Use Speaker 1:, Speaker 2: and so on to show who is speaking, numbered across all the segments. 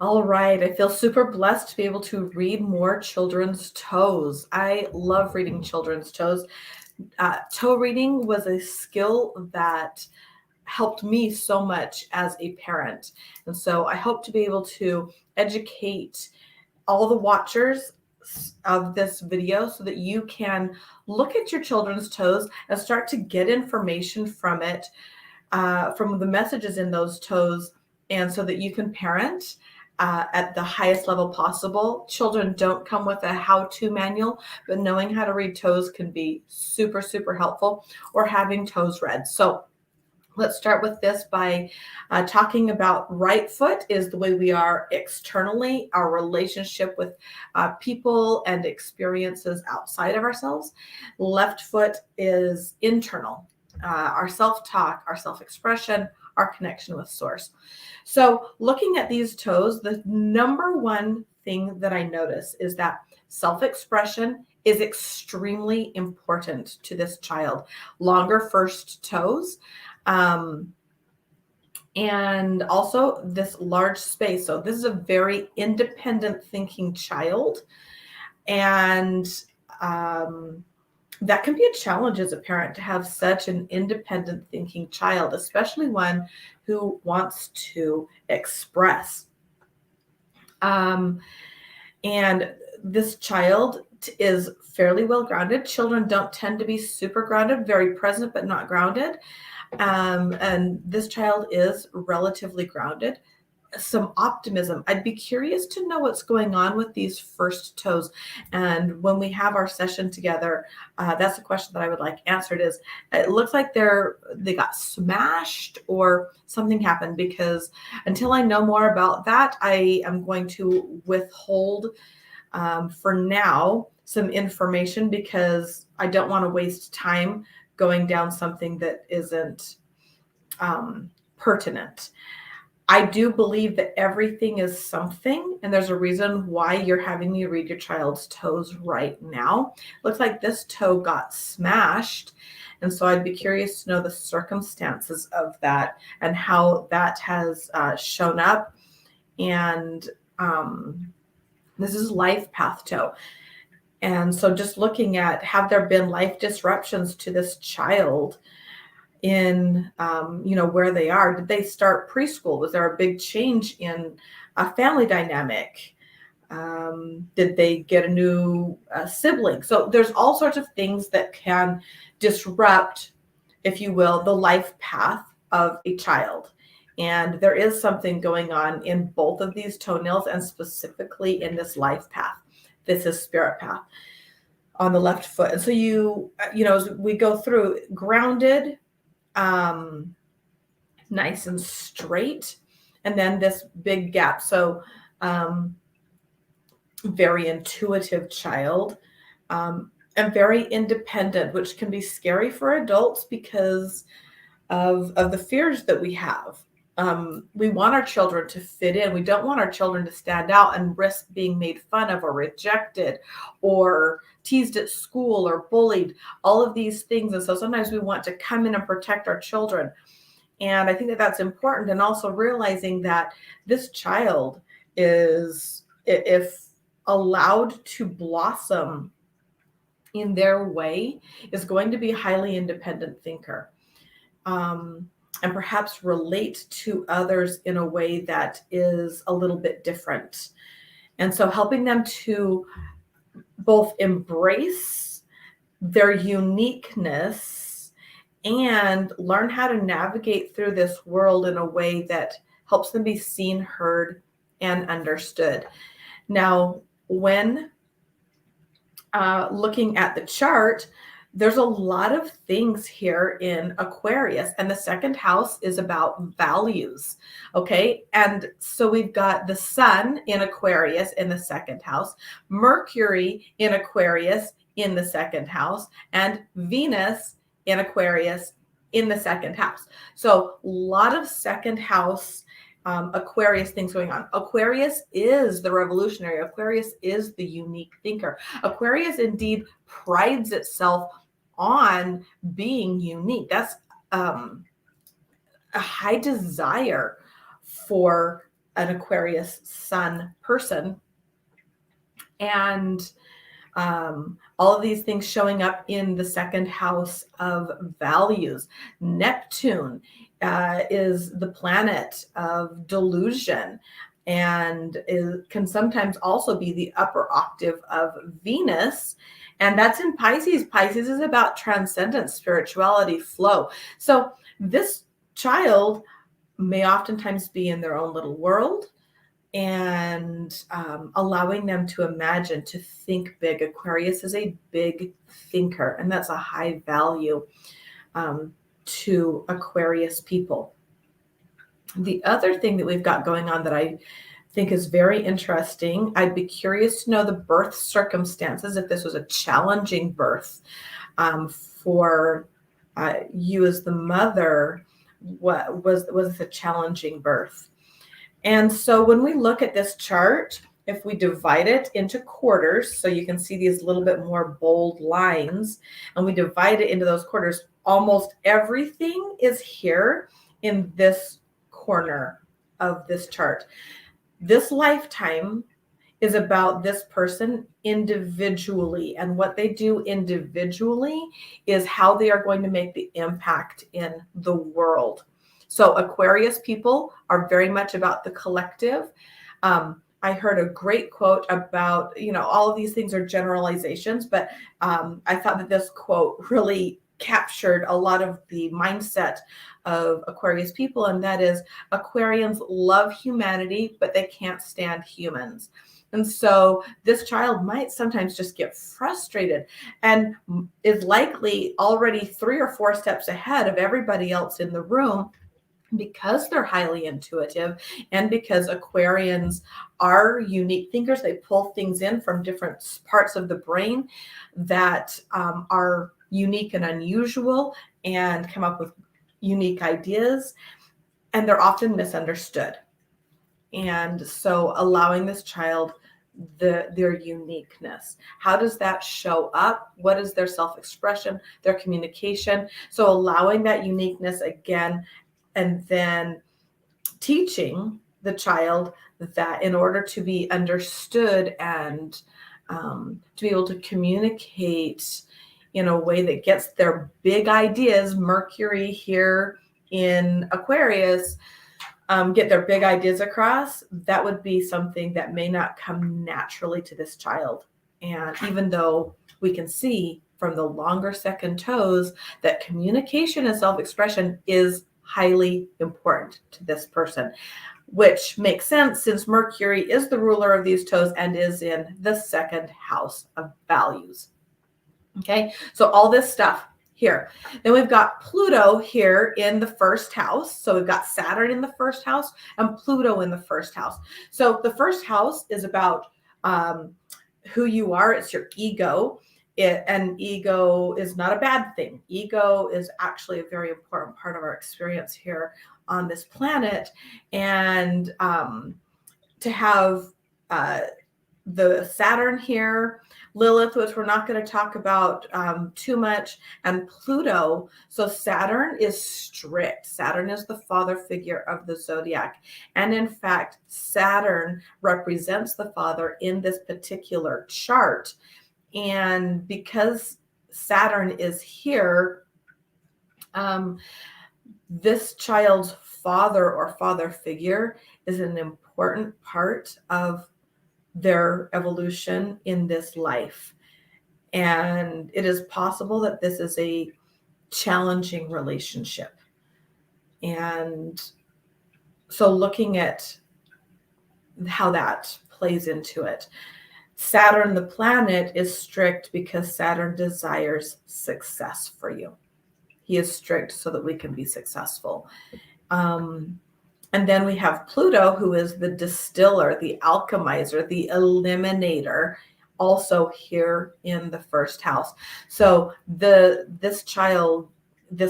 Speaker 1: All right. I feel super blessed to be able to read more children's toes. I love reading children's toes. Toe reading was a skill that helped me so much as a parent. And so I hope to be able to educate all the watchers of this video so that you can look at your children's toes and start to get information from it, from the messages in those toes, and so that you can parent at the highest level possible. Children don't come with a how-to manual, but knowing how to read toes can be super, super helpful, or having toes read. So let's start with this by talking about right foot is the way we are externally, our relationship with people and experiences outside of ourselves. Left foot is internal, our self-talk, our self-expression, our connection with source. So looking at these toes, the number one thing that I notice is that self-expression is extremely important to this child. Longer first toes, and also this large space. So this is a very independent thinking child. And that can be a challenge as a parent to have such an independent thinking child, especially one who wants to express. And this child is fairly well grounded. Children don't tend to be super grounded, very present, but not grounded. And this child is relatively grounded. Some optimism. I'd be curious to know what's going on with these first toes. And when we have our session together, that's a question that I would like answered. Is it looks like they got smashed or something happened, because until I know more about that, I am going to withhold for now some information, because I don't want to waste time going down something that isn't pertinent. I do believe that everything is something, and there's a reason why you're having me read your child's toes right now. Looks like this toe got smashed, and so I'd be curious to know the circumstances of that and how that has shown up. And this is life path toe. And so just looking at, have there been life disruptions to this child in, where they are? Did they start preschool? Was there a big change in a family dynamic? Did they get a new sibling? So there's all sorts of things that can disrupt, if you will, the life path of a child. And there is something going on in both of these toenails, and specifically in this life path. This is spirit path on the left foot. And so as we go through, grounded, nice and straight, and then this big gap. So very intuitive child, and very independent, which can be scary for adults because of the fears that we have. We want our children to fit in. We don't want our children to stand out and risk being made fun of or rejected or teased at school or bullied, all of these things. And so sometimes we want to come in and protect our children. And I think that that's important. And also realizing that this child is, if allowed to blossom in their way, is going to be a highly independent thinker. And perhaps relate to others in a way that is a little bit different. And so helping them to both embrace their uniqueness and learn how to navigate through this world in a way that helps them be seen, heard, and understood. Now, when looking at the chart, there's a lot of things here in Aquarius, and the second house is about values. Okay. And so we've got the sun in Aquarius in the second house, Mercury in Aquarius in the second house, and Venus in Aquarius in the second house. So a lot of second house Aquarius things going on. Aquarius is the revolutionary. Aquarius is the unique thinker. Aquarius indeed prides itself on being unique. That's a high desire for an Aquarius sun person. And all of these things showing up in the second house of values. Neptune is the planet of delusion, and can sometimes also be the upper octave of Venus. And that's in Pisces. Pisces is about transcendence, spirituality, flow. So this child may oftentimes be in their own little world, and allowing them to imagine, to think big. Aquarius is a big thinker, and that's a high value to Aquarius people. The other thing that we've got going on that I think is very interesting, I'd be curious to know the birth circumstances, if this was a challenging birth for you as the mother. What was this a challenging birth? And so when we look at this chart, if we divide it into quarters, so you can see these little bit more bold lines, and we divide it into those quarters, almost everything is here in this corner of this chart. This lifetime is about this person individually, and what they do individually is how they are going to make the impact in the world. So Aquarius people are very much about the collective. I heard a great quote about, all of these things are generalizations, but I thought that this quote really captured a lot of the mindset of Aquarius people, and that is, Aquarians love humanity, but they can't stand humans. And so this child might sometimes just get frustrated and is likely already 3 or 4 steps ahead of everybody else in the room, because they're highly intuitive and because Aquarians are unique thinkers. They pull things in from different parts of the brain that are unique and unusual, and come up with unique ideas, and they're often misunderstood. And so allowing this child their uniqueness. How does that show up? What is their self-expression, their communication? So allowing that uniqueness again, and then teaching the child that in order to be understood and to be able to communicate in a way that gets their big ideas, Mercury here in Aquarius, get their big ideas across, that would be something that may not come naturally to this child. And even though we can see from the longer second toes that communication and self-expression is highly important to this person, which makes sense since Mercury is the ruler of these toes and is in the second house of values. Okay, so all this stuff here. Then we've got Pluto here in the first house. So we've got Saturn in the first house and Pluto in the first house. So the first house is about who you are. It's your ego. And ego is not a bad thing. Ego is actually a very important part of our experience here on this planet. And to have the Saturn here, Lilith, which we're not going to talk about too much, and Pluto. So Saturn is strict. Saturn is the father figure of the zodiac. And in fact, Saturn represents the father in this particular chart. And because Saturn is here, this child's father or father figure is an important part of their evolution in this life. And it is possible that this is a challenging relationship. And so looking at how that plays into it. Saturn, the planet, is strict because Saturn desires success for you. He is strict so that we can be successful. And then we have Pluto, who is the distiller, the alchemizer, the eliminator, also here in the first house. So this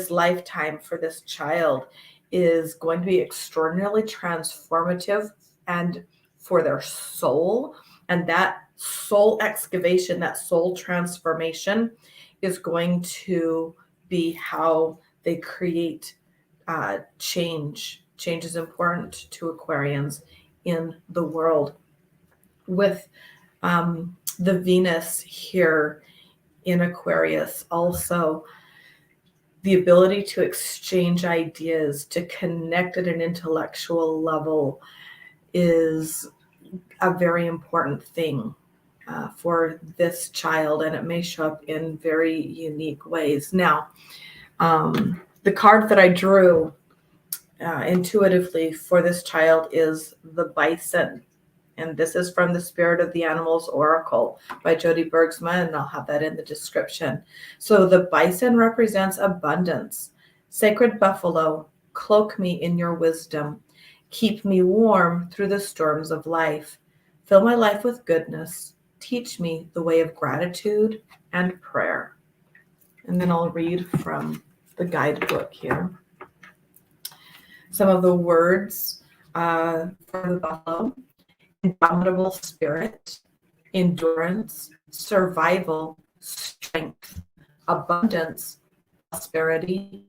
Speaker 1: lifetime for this child is going to be extraordinarily transformative and for their soul. And that soul excavation, that soul transformation is going to be how they create change. Change is important to Aquarians in the world. With the Venus here in Aquarius, also the ability to exchange ideas, to connect at an intellectual level is a very important thing for this child, and it may show up in very unique ways. Now, the card that I drew intuitively for this child is the bison. And this is from the Spirit of the Animals Oracle by Jody Bergsma, and I'll have that in the description. So the bison represents abundance. Sacred buffalo, cloak me in your wisdom. Keep me warm through the storms of life. Fill my life with goodness. Teach me the way of gratitude and prayer. And then I'll read from the guidebook here. Some of the words for the buffalo: indomitable spirit, endurance, survival, strength, abundance, prosperity,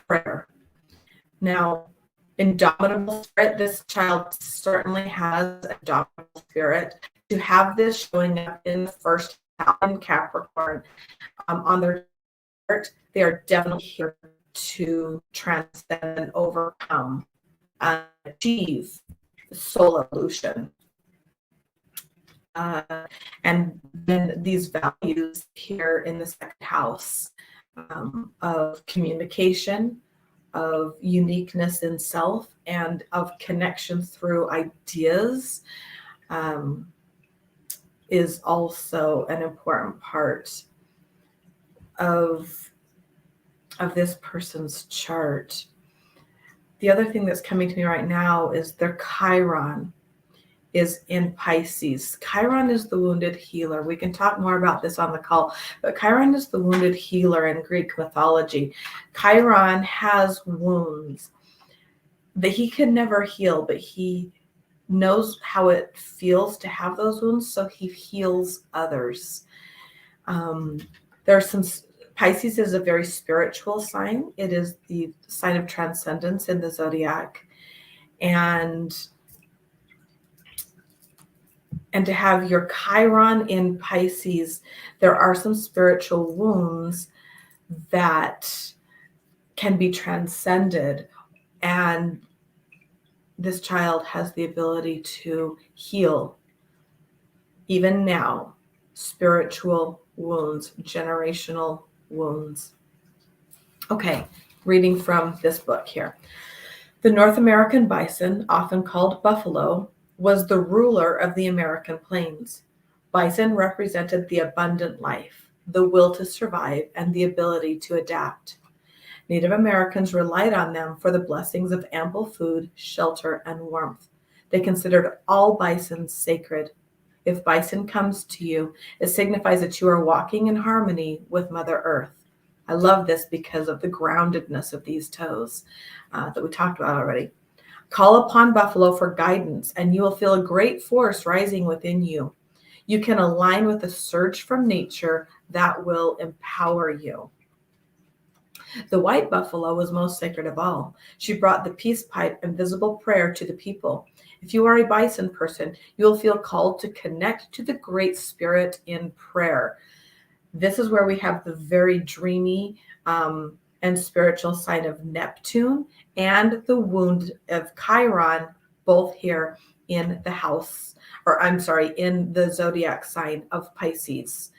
Speaker 1: prayer. Now, indomitable spirit, this child certainly has a indomitable spirit. To have this showing up in the first house in Capricorn on their chart, they are definitely here to transcend and overcome and achieve the soul evolution. And then these values here in the second house of communication, of uniqueness in self, and of connection through ideas is also an important part of this person's chart. The other thing that's coming to me right now is their Chiron is in Pisces. Chiron is the wounded healer. We can talk more about this on the call, but Chiron is the wounded healer in Greek mythology. Chiron has wounds that he can never heal, but he knows how it feels to have those wounds, so he heals others. There are some Pisces is a very spiritual sign. It is the sign of transcendence in the zodiac. And to have your Chiron in Pisces, there are some spiritual wounds that can be transcended. And this child has the ability to heal, even now, spiritual wounds, generational wounds. Okay, reading from this book here. The North American bison, often called buffalo, was the ruler of the American plains. Bison represented the abundant life, the will to survive, and the ability to adapt. Native Americans relied on them for the blessings of ample food, shelter, and warmth. They considered all bisons sacred. If bison comes to you, it signifies that you are walking in harmony with Mother Earth. I love this because of the groundedness of these toes that we talked about already. Call upon buffalo for guidance, and you will feel a great force rising within you. You can align with a surge from nature that will empower you. The white buffalo was most sacred of all. She brought the peace pipe and visible prayer to the people. If you are a bison person, you will feel called to connect to the Great Spirit in prayer. This is where we have the very dreamy and spiritual sign of Neptune and the wound of Chiron, both here in the house, or I'm sorry, in the zodiac sign of Pisces.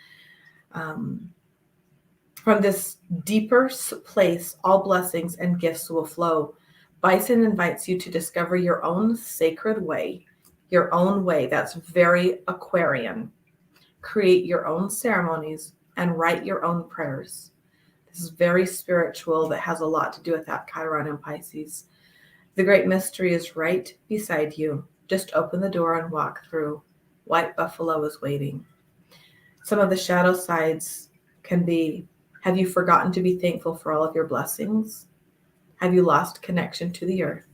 Speaker 1: From this deeper place, all blessings and gifts will flow. Bison invites you to discover your own sacred way, your own way. That's very Aquarian. Create your own ceremonies and write your own prayers. This is very spiritual, that has a lot to do with that Chiron and Pisces. The great mystery is right beside you. Just open the door and walk through. White buffalo is waiting. Some of the shadow sides can be: have you forgotten to be thankful for all of your blessings? Have you lost connection to the earth?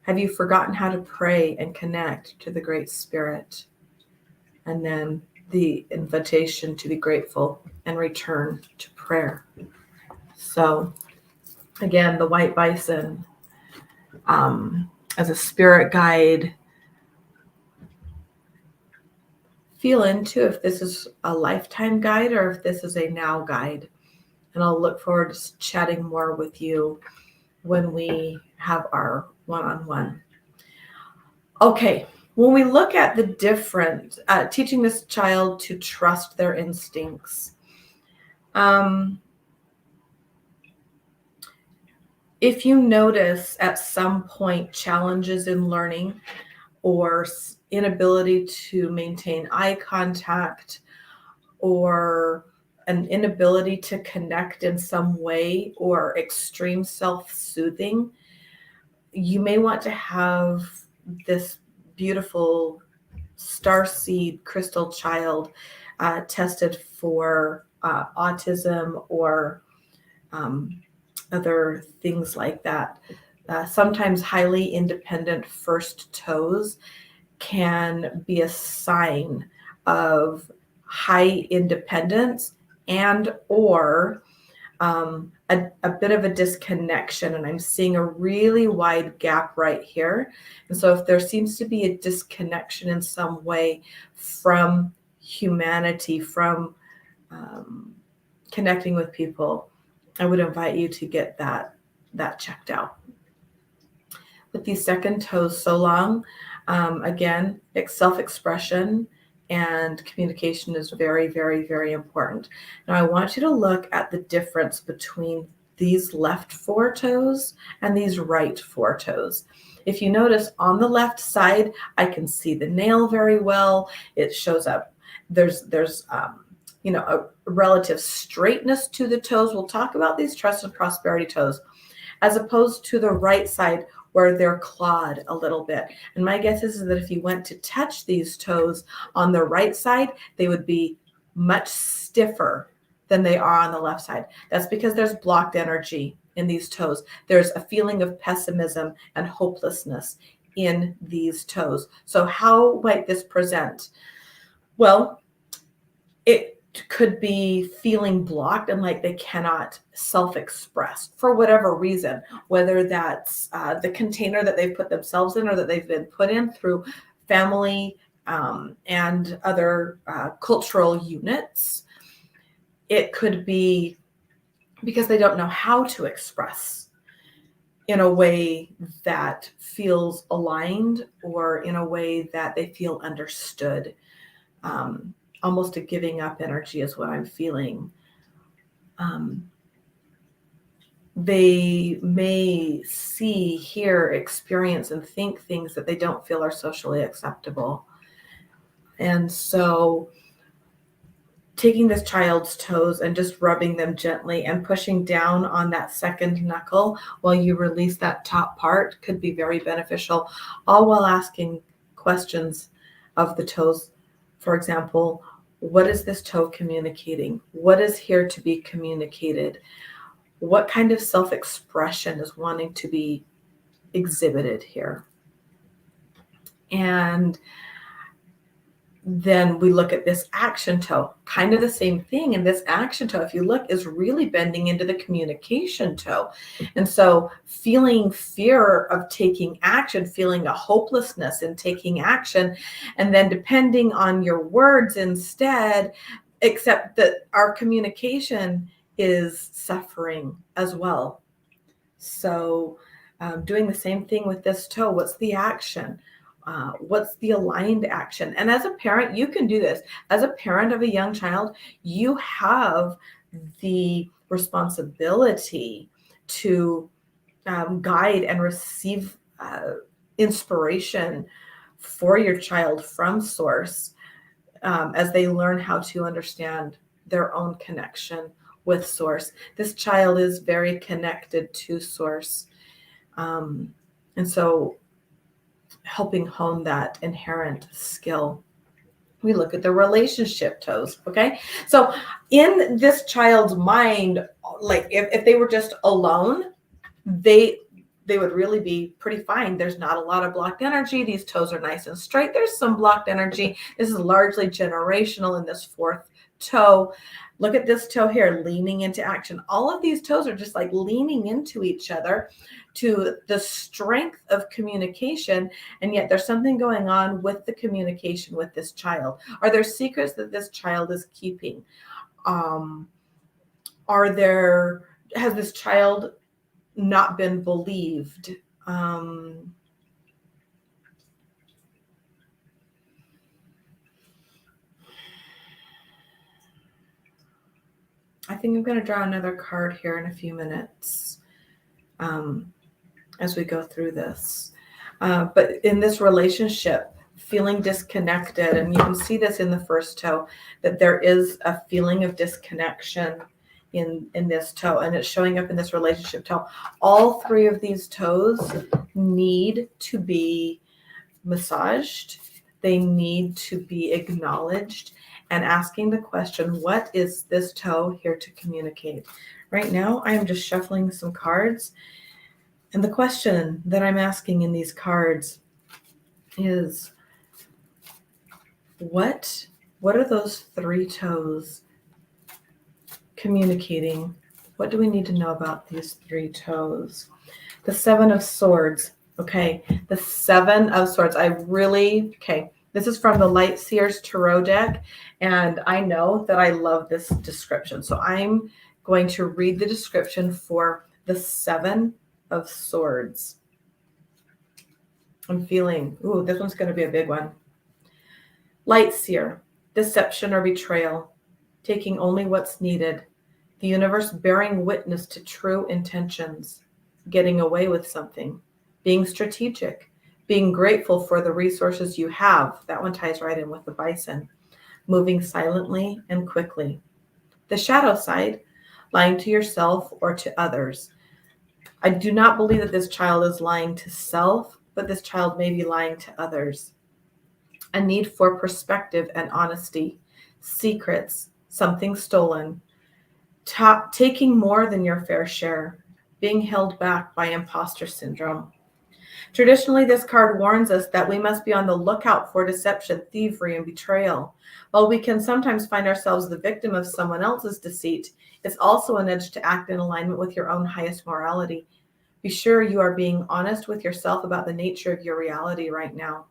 Speaker 1: Have you forgotten how to pray and connect to the Great Spirit? And then the invitation to be grateful and return to prayer. So again, the white bison as a spirit guide, feel into if this is a lifetime guide or if this is a now guide. And I'll look forward to chatting more with you when we have our one-on-one. Okay, when we look at the different, teaching this child to trust their instincts. If you notice at some point challenges in learning or inability to maintain eye contact or an inability to connect in some way or extreme self-soothing, you may want to have this beautiful starseed crystal child tested for autism or other things like that. Sometimes highly independent first toes can be a sign of high independence and or a bit of a disconnection. And I'm seeing a really wide gap right here. And so if there seems to be a disconnection in some way from humanity, from connecting with people, I would invite you to get that checked out. With these second toes so long, again, self-expression and communication is very, very, very important. Now I want you to look at the difference between these left 4 toes and these right 4 toes. If you notice on the left side, I can see the nail very well. It shows up. There's a relative straightness to the toes. We'll talk about these trust and prosperity toes, as opposed to the right side where they're clawed a little bit. And my guess is that if you went to touch these toes on the right side, they would be much stiffer than they are on the left side. That's because there's blocked energy in these toes. There's a feeling of pessimism and hopelessness in these toes. So how might this present? Well, it could be feeling blocked and like they cannot self-express for whatever reason, whether that's the container that they've put themselves in or that they've been put in through family and other cultural units. It could be because they don't know how to express in a way that feels aligned or in a way that they feel understood. Almost a giving up energy is what I'm feeling. They may see, hear, experience, and think things that they don't feel are socially acceptable. And so taking this child's toes and just rubbing them gently and pushing down on that second knuckle while you release that top part could be very beneficial, all while asking questions of the toes. For example, what is this toe communicating? What is here to be communicated? What kind of self-expression is wanting to be exhibited here? And then we look at this action toe, kind of the same thing. And this action toe, if you look, is really bending into the communication toe. And so feeling fear of taking action, feeling a hopelessness in taking action, and then depending on your words instead, except that our communication is suffering as well. So doing the same thing with this toe. What's the action? What's the aligned action? And as a parent, you can do this. As a parent of a young child, you have the responsibility to guide and receive inspiration for your child from source as they learn how to understand their own connection with source. This child is very connected to source. And so helping hone that inherent skill. We look at the relationship toes, okay? So in this child's mind, like if they were just alone, they would really be pretty fine. There's not a lot of blocked energy. These toes are nice and straight. There's some blocked energy. This is largely generational in this fourth toe, look at this toe here, leaning into action. All of these toes are just like leaning into each other to the strength of communication. And yet there's something going on with the communication with this child. Are there secrets that this child is keeping? Has this child not been believed? I think I'm going to draw another card here in a few minutes as we go through this. But in this relationship, feeling disconnected, and you can see this in the first toe, that there is a feeling of disconnection in this toe, and it's showing up in this relationship toe. All three of these toes need to be massaged. They need to be acknowledged, and asking the question, what is this toe here to communicate? Right now, I am just shuffling some cards. And the question that I'm asking in these cards is, what are those three toes communicating? What do we need to know about these three toes? The Seven of Swords. Okay, the Seven of Swords. This is from the Light Seers Tarot deck, and I know that I love this description. So I'm going to read the description for the Seven of Swords. I'm feeling, this one's going to be a big one. Light Seer, deception or betrayal, taking only what's needed, the universe bearing witness to true intentions, getting away with something, being strategic, being grateful for the resources you have. That one ties right in with the bison. Moving silently and quickly. The shadow side, lying to yourself or to others. I do not believe that this child is lying to self, but this child may be lying to others. A need for perspective and honesty. Secrets, something stolen. Taking more than your fair share. Being held back by imposter syndrome. Traditionally, this card warns us that we must be on the lookout for deception, thievery, and betrayal. While we can sometimes find ourselves the victim of someone else's deceit, it's also a nudge to act in alignment with your own highest morality. Be sure you are being honest with yourself about the nature of your reality right now.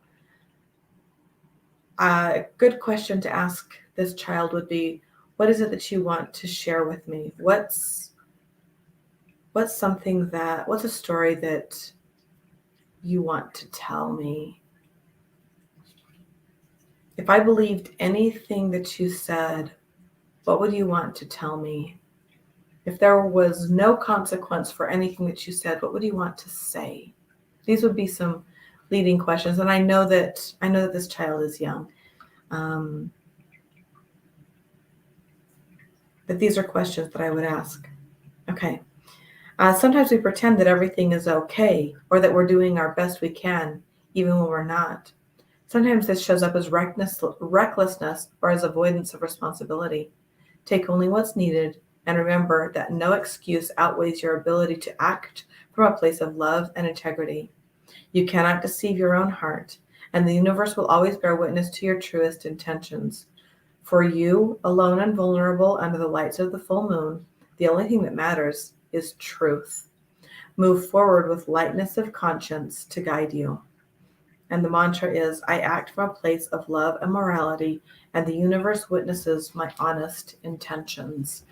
Speaker 1: A good question to ask this child would be, what is it that you want to share with me? What's a story that you want to tell me? If I believed anything that you said, what would you want to tell me? If there was no consequence for anything that you said, what would you want to say? These would be some leading questions. And I know that this child is young. But these are questions that I would ask. Okay. Sometimes we pretend that everything is okay, or that we're doing our best we can, even when we're not. Sometimes this shows up as recklessness or as avoidance of responsibility. Take only what's needed, and remember that no excuse outweighs your ability to act from a place of love and integrity. You cannot deceive your own heart, and the universe will always bear witness to your truest intentions. For you, alone and vulnerable under the lights of the full moon, the only thing that matters is truth. Move forward with lightness of conscience to guide you. And the mantra is, I act from a place of love and morality, and the universe witnesses my honest intentions.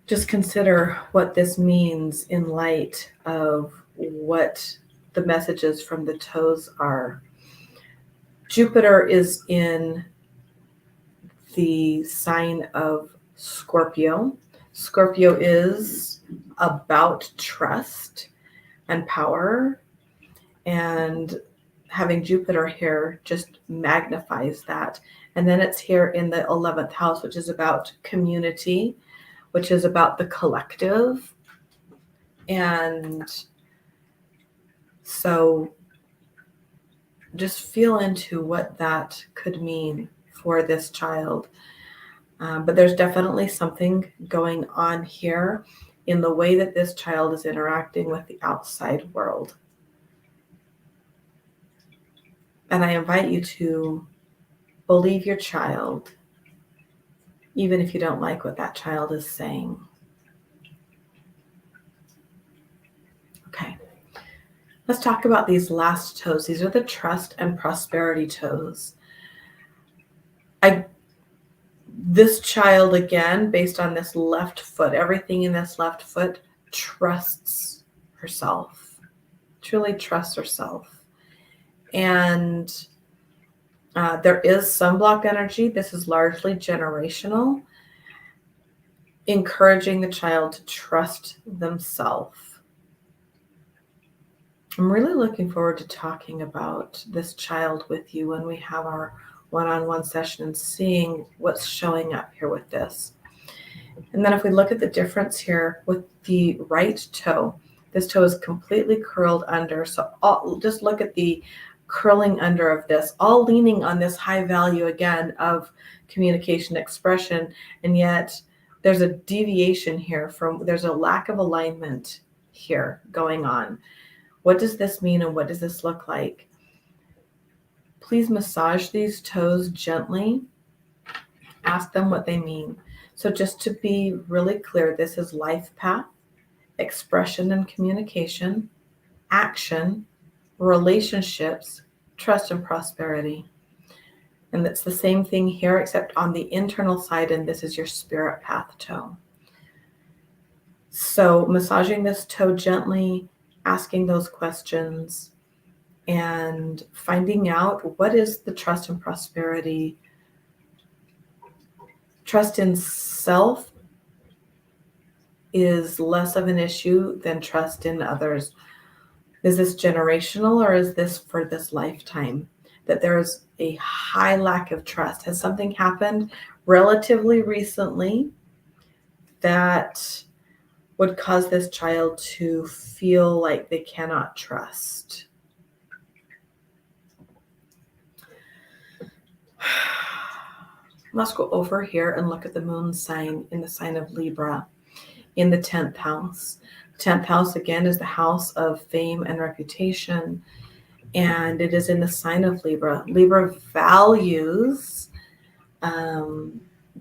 Speaker 1: Just consider what this means in light of what the messages from the toes are. Jupiter is in the sign of Scorpio. Scorpio is about trust and power, and having Jupiter here just magnifies that. And then it's here in the 11th house, which is about community, which is about the collective. And so just feel into what that could mean for this child. But there's definitely something going on here in the way that this child is interacting with the outside world. And I invite you to Believe your child, even if you don't like what that child is saying. Okay. Let's talk about these last toes. These are the trust and prosperity toes. This child, again, based on this left foot, everything in this left foot trusts herself, truly trusts herself. And there is some blocked energy. This is largely generational, encouraging the child to trust themselves. I'm really looking forward to talking about this child with you when we have our one-on-one session and seeing what's showing up here with this. And then if we look at the difference here with the right toe, this toe is completely curled under. So just look at the curling under of this, all leaning on this high value again of communication expression. And yet there's a deviation here there's a lack of alignment here going on. What does this mean and what does this look like? Please massage these toes gently. Ask them what they mean. So just to be really clear, this is life path, expression and communication, action, relationships, trust and prosperity. And it's the same thing here, except on the internal side, and this is your spirit path toe. So massaging this toe gently, asking those questions, and finding out what is the trust and prosperity. Trust in self is less of an issue than trust in others. Is this generational or is this for this lifetime? That there is a high lack of trust. Has something happened relatively recently that would cause this child to feel like they cannot trust? Let's go over here and look at the moon sign in the sign of Libra in the 10th house. 10th house, again, is the house of fame and reputation, and it is in the sign of Libra. Libra values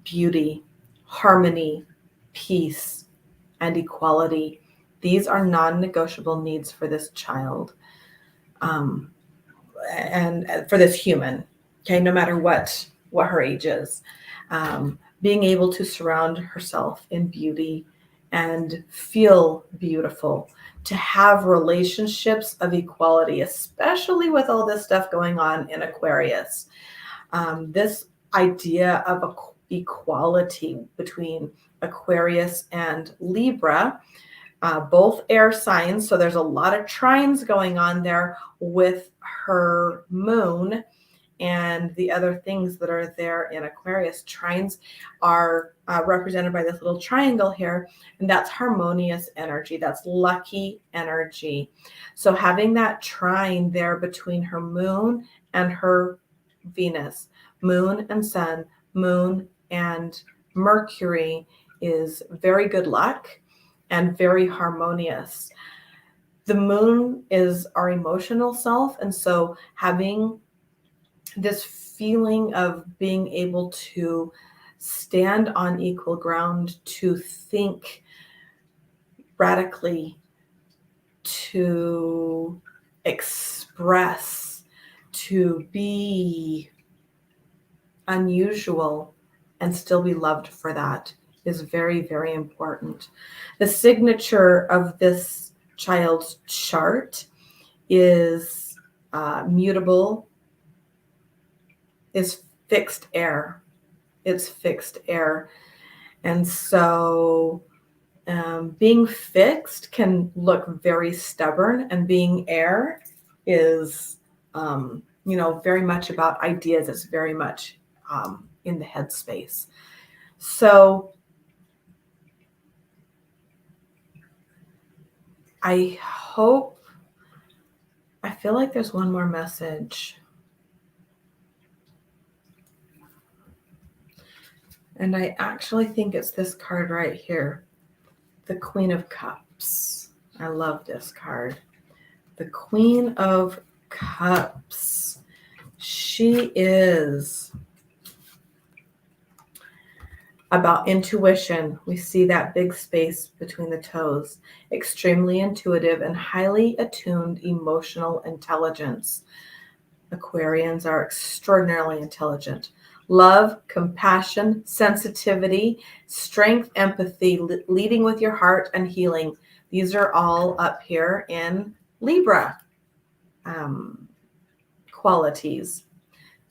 Speaker 1: beauty, harmony, peace, and equality. These are non-negotiable needs for this child and for this human, okay, no matter what her age is. Being able to surround herself in beauty and feel beautiful, to have relationships of equality, especially with all this stuff going on in Aquarius. This idea of equality between Aquarius and Libra, both air signs. So there's a lot of trines going on there with her moon and the other things that are there in Aquarius. Trines are represented by this little triangle here, and that's harmonious energy. That's lucky energy. So having that trine there between her moon and her Venus, moon and sun, moon and Mercury, is very good luck and very harmonious. The moon is our emotional self, and so having this feeling of being able to stand on equal ground, to think radically, to express, to be unusual and still be loved for that is very, very important. The signature of this child's chart is mutable, is fixed air. It's fixed air. And so being fixed can look very stubborn, and being air is, very much about ideas. It's very much in the headspace. So I feel like there's one more message. And I actually think it's this card right here, the Queen of Cups. I love this card. The Queen of Cups. She is About intuition, we see that big space between the toes. Extremely intuitive and highly attuned emotional intelligence. Aquarians are extraordinarily intelligent. Love, compassion, sensitivity, strength, empathy, leading with your heart, and healing. These are all up here in Libra qualities.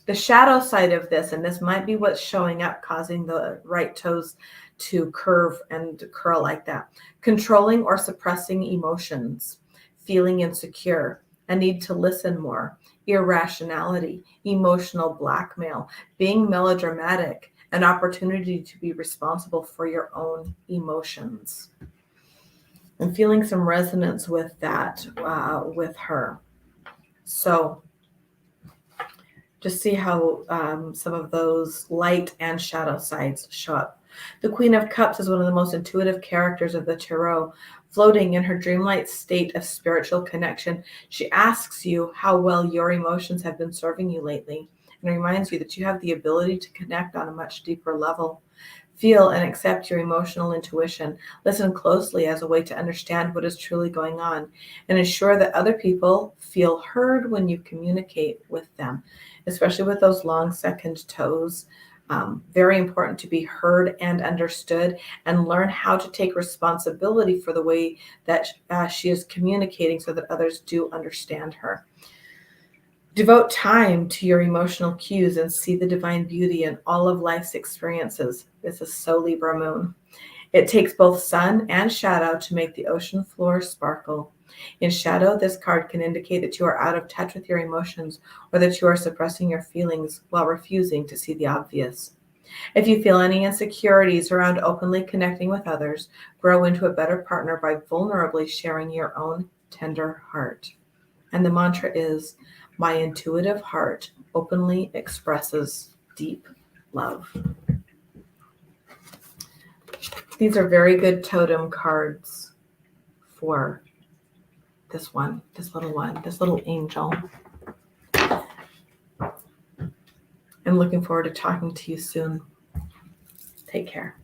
Speaker 1: The shadow side of this, and this might be what's showing up, causing the right toes to curve and curl like that. Controlling or suppressing emotions, feeling insecure, a need to listen more, irrationality, emotional blackmail, being melodramatic, an opportunity to be responsible for your own emotions. I'm feeling some resonance with that, with her. So just see how some of those light and shadow sides show up. The Queen of Cups is one of the most intuitive characters of the tarot. Floating in her dreamlike state of spiritual connection, she asks you how well your emotions have been serving you lately, and reminds you that you have the ability to connect on a much deeper level. Feel and accept your emotional intuition. Listen closely as a way to understand what is truly going on, and ensure that other people feel heard when you communicate with them, especially with those long second toes. Very important to be heard and understood, and learn how to take responsibility for the way that she is communicating so that others do understand her. Devote time to your emotional cues and see the divine beauty in all of life's experiences. This is so Libra moon. It takes both sun and shadow to make the ocean floor sparkle. In shadow, this card can indicate that you are out of touch with your emotions, or that you are suppressing your feelings while refusing to see the obvious. If you feel any insecurities around openly connecting with others, grow into a better partner by vulnerably sharing your own tender heart. And the mantra is, my intuitive heart openly expresses deep love. These are very good totem cards for this one, this little angel. I'm looking forward to talking to you soon. Take care.